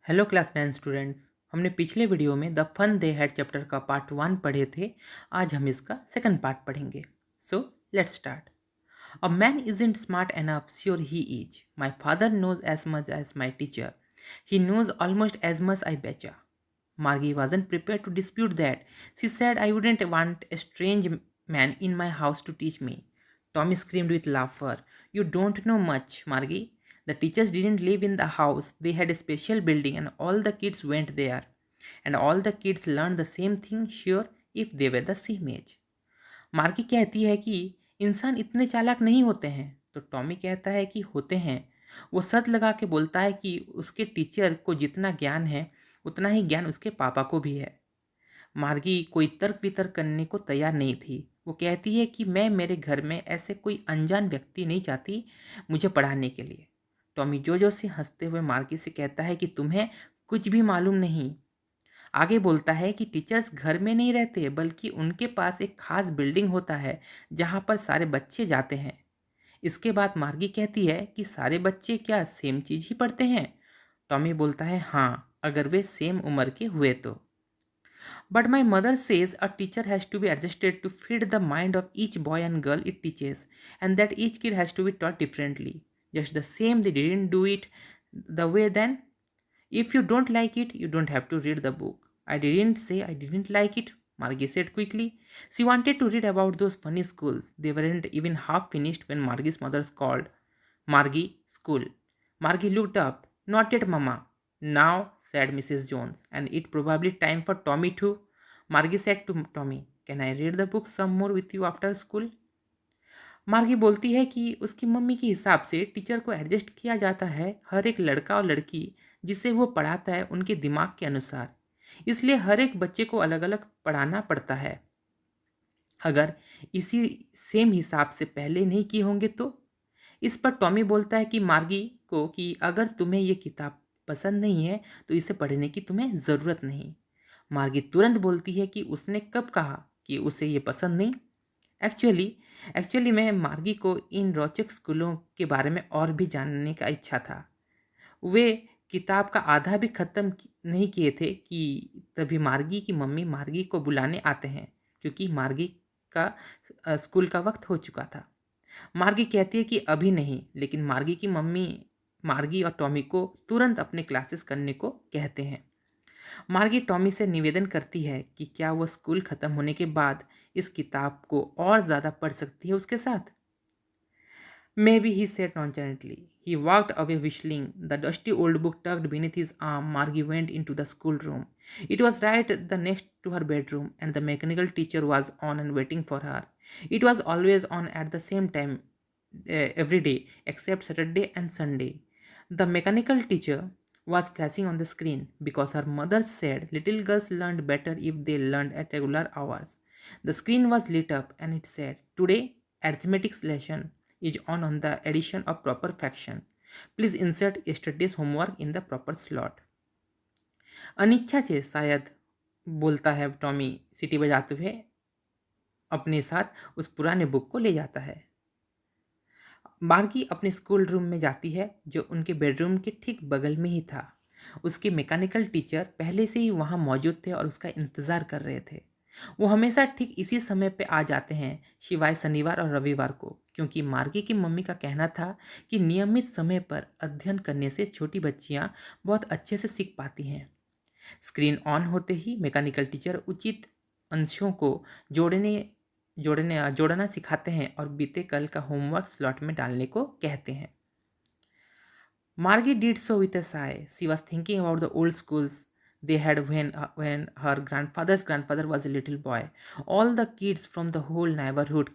Hello class 9 students. हमने पिछले video में the fun they had chapter का पार्ट 1 पढ़े थे। आज हम इसका सेकंड पार्ट पढ़ेंगे। So let's start. A man isn't smart enough, sure he is. My father knows as much as my teacher. He knows almost as much I betcha. Margie wasn't prepared to dispute that. She said, I wouldn't want a strange man in my house to teach me. Tommy screamed with laughter. You don't know much, Margie. The teachers didn't live in the house. They had a special building and all the kids went there. And all the kids learned the same thing, sure, if they were the same age. मार्गी कहती है कि इंसान इतने चालाक नहीं होते हैं, तो टॉमी कहता है कि होते हैं। वो सद लगा के बोलता है कि उसके टीचर को जितना ज्ञान है उतना ही ज्ञान उसके पापा को भी है। मार्गी कोई तर्क वितर्क करने को तैयार नहीं थी। वो कहती है कि मैं मेरे घर में ऐसे कोई अनजान व्यक्ति नहीं चाहती मुझे पढ़ाने के लिए। टॉमी जो से हंसते हुए मार्गी से कहता है कि तुम्हें कुछ भी मालूम नहीं। आगे बोलता है कि टीचर्स घर में नहीं रहते बल्कि उनके पास एक खास बिल्डिंग होता है जहाँ पर सारे बच्चे जाते हैं। इसके बाद मार्गी कहती है कि सारे बच्चे क्या सेम चीज़ ही पढ़ते हैं। टॉमी बोलता है हाँ, अगर वे सेम उम्र के हुए तो। But my mother says a teacher has to be adjusted to fit the mind of each boy and girl it teaches and that each kid has to be taught differently just the same they didn't do it the way then. If you don't like it, you don't have to read the book. I didn't say I didn't like it, Margie said quickly. She wanted to read about those funny schools. They weren't even half finished when Margie's mother called. Margie, school. Margie looked up. Not yet, Mama. Now, said Mrs. Jones, and it probably time for Tommy too. Margie said to Tommy, Can I read the book some more with you after school? मार्गी बोलती है कि उसकी mummy के हिसाब से teacher को adjust किया जाता है हर एक लड़का और लड़की जिसे वो पढ़ाता है उनके दिमाग के अनुसार। इसलिए हर एक बच्चे को अलग अलग पढ़ाना पड़ता है। अगर इसी सेम हिसाब से पहले नहीं किए होंगे तो। इस पर टॉमी बोलता है कि मार्गी को कि अगर तुम्हें ये किताब पसंद नहीं है तो इसे पढ़ने की तुम्हें ज़रूरत नहीं। मार्गी तुरंत बोलती है कि उसने कब कहा कि उसे ये पसंद नहीं। एक्चुअली एक्चुअली मैं मार्गी को इन रोचक स्कूलों के बारे में और भी जानने का इच्छा था। वे किताब का आधा भी ख़त्म नहीं किए थे कि तभी मार्गी की मम्मी मार्गी को बुलाने आते हैं क्योंकि मार्गी का स्कूल का वक्त हो चुका था। मार्गी कहती है कि अभी नहीं, लेकिन मार्गी की मम्मी मार्गी और टॉमी को तुरंत अपने क्लासेस करने को कहते हैं। मार्गी टॉमी से निवेदन करती है कि क्या वो स्कूल ख़त्म होने के बाद इस किताब को और ज़्यादा पढ़ सकती है उसके साथ। Maybe, he said nonchalantly. He walked away whistling. The dusty old book tucked beneath his arm, Margie went into the schoolroom. It was right the next to her bedroom, and the mechanical teacher was on and waiting for her. It was always on at the same time every day, except Saturday and Sunday. The mechanical teacher was flashing on the screen because her mother said little girls learned better if they learned at regular hours. The screen was lit up and it said, Today, arithmetic lesson is on the addition of proper fraction. Please insert yesterday's homework in the proper slot. अनिच्छा से शायद बोलता है Tommy सीटी बजाते हुए अपने साथ उस पुराने बुक को ले जाता है। मार्गी अपने स्कूल रूम में जाती है जो उनके बेडरूम के ठीक बगल में ही था। उसके मैकेनिकल टीचर पहले से ही वहाँ मौजूद थे और उसका इंतज़ार कर रहे थे। वो हमेशा ठीक इसी समय पे आ जाते हैं सिवाय शनिवार और रविवार को, क्योंकि मार्गी की मम्मी का कहना था कि नियमित समय पर अध्ययन करने से छोटी बच्चियाँ बहुत अच्छे से सीख पाती हैं। स्क्रीन ऑन होते ही मैकेनिकल टीचर उचित अंशों को जोड़ना सिखाते हैं और बीते कल का होमवर्क स्लॉट में डालने को कहते हैं। Margie did so with a sigh. She was thinking about the old schools they had when her grandfather's grandfather was a little boy. All the kids from the whole neighborhood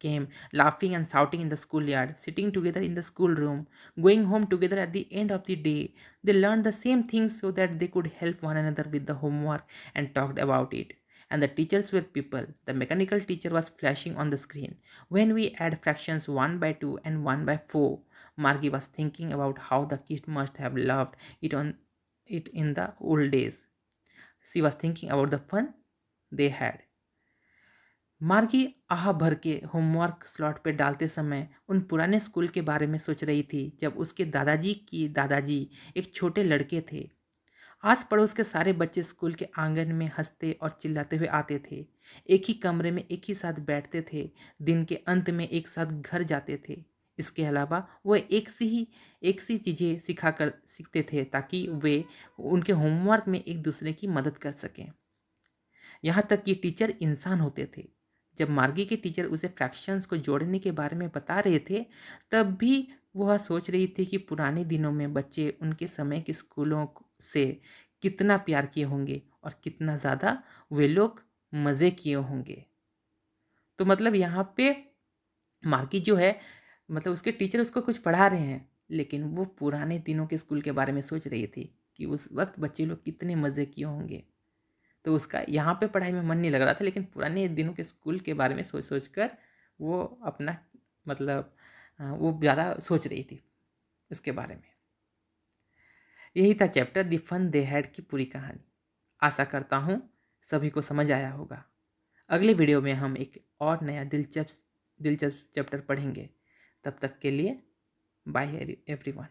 came laughing and shouting in the schoolyard, sitting together in the schoolroom, going home together at the end of the day. They learned the same things so that they could help one another with the homework and talked about it. And the teachers were people. The mechanical teacher was flashing on the screen. When we add fractions 1 by 2 and 1 by 4, Margie was thinking about how the kids must have loved it in the old days. She was thinking about the fun they had. मार्गी आह भर के homework slot पे डालते समय उन पुराने school के बारे में सोच रही थी जब उसके दादाजी की दादाजी एक छोटे लड़के थे। आस पड़ोस के सारे बच्चे स्कूल के आंगन में हंसते और चिल्लाते हुए आते थे। एक ही कमरे में एक ही साथ बैठते थे। दिन के अंत में एक साथ घर जाते थे। इसके अलावा वो एक सी चीज़ें सिखा कर सीखते थे ताकि वे उनके होमवर्क में एक दूसरे की मदद कर सकें। यहाँ तक कि टीचर इंसान होते थे। जब मार्गी के टीचर उसे फ्रैक्शंस को जोड़ने के बारे में बता रहे थे, तब भी वह सोच रही थी कि पुराने दिनों में बच्चे उनके समय के स्कूलों से कितना प्यार किए होंगे और कितना ज़्यादा वे लोग मज़े किए होंगे। तो मतलब यहाँ पे मार्गी जो है, मतलब उसके टीचर उसको कुछ पढ़ा रहे हैं, लेकिन वो पुराने दिनों के स्कूल के बारे में सोच रही थी कि उस वक्त बच्चे लोग कितने मज़े किए होंगे। तो उसका यहाँ पे पढ़ाई में मन नहीं लग रहा था, लेकिन पुराने दिनों के स्कूल के बारे में सोच सोच कर वो अपना मतलब वो ज़्यादा सोच रही थी उसके बारे में। यही था chapter the fun they had की पूरी कहानी। आशा करता हूँ सभी को समझ आया होगा। अगले वीडियो में हम एक और नया दिलचस्प दिलचस्प चैप्टर पढ़ेंगे। तब तक के लिए बाय एवरीवन।